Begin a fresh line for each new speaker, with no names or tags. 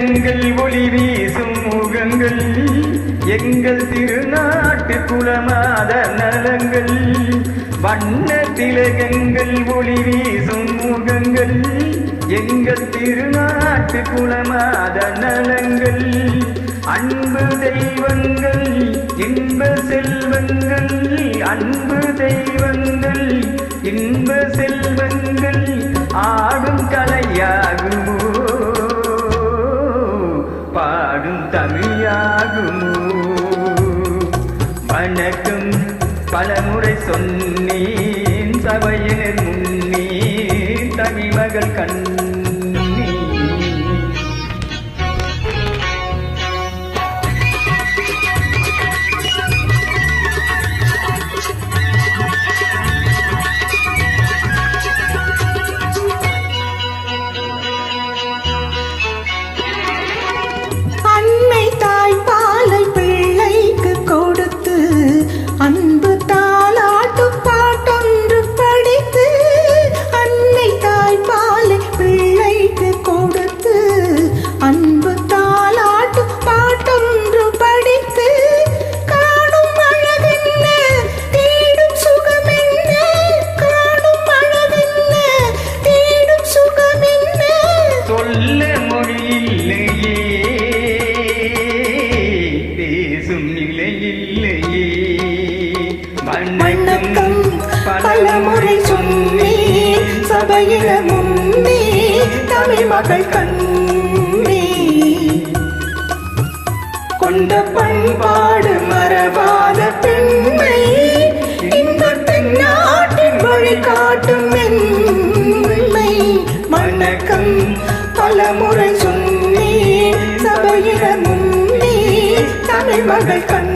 திலகங்கள் ஒளி வீசும் முகங்கள் எங்கள் திருநாட்டு குலமாத நலங்கள். வண்ண திலகங்கள் ஒளி வீசும் முகங்கள் எங்கள் திருநாட்டு குலமாத நலங்கள். அன்பு தெய்வங்கள் இன்ப செல்வங்கள், அன்பு தெய்வங்கள் இன்ப செல்வங்கள் ஆடும் கலையாகுமோ, பாடும் தமிழாகுமோ. வணக்கம் பலமுறை சொன்னேன் சபையினர் முன்னே தமிழ் மகள் கண்.
அன்பு தாலாட்டு பாட்டொன்று படித்து, அன்னை தாய்ப்பாலை பிள்ளைக்கு கொடுத்து, அன்பு தாலாட்டு பாட்டொன்று படித்து, காணும் அழகென்ன தேடும் சுகமென்ன, காணும் அழகென்ன தேடும் சுகமென்ன.
சொல்ல மொழியில்லையே பேசும் நிலையில்லையே.
வணக்கம் பலமுறை சொன்னேன் சபையில முன்னே தமிழ் மகள் கண்ணே. கொண்ட பண்பாடு மறவாத பெண்மை, இன்பத் தென்னாட்டின் வழிகாட்டும் மென்மை. வணக்கம் பலமுறை சொன்னேன் சபையில முன்னே தமிழ் மகள் கண்ணே.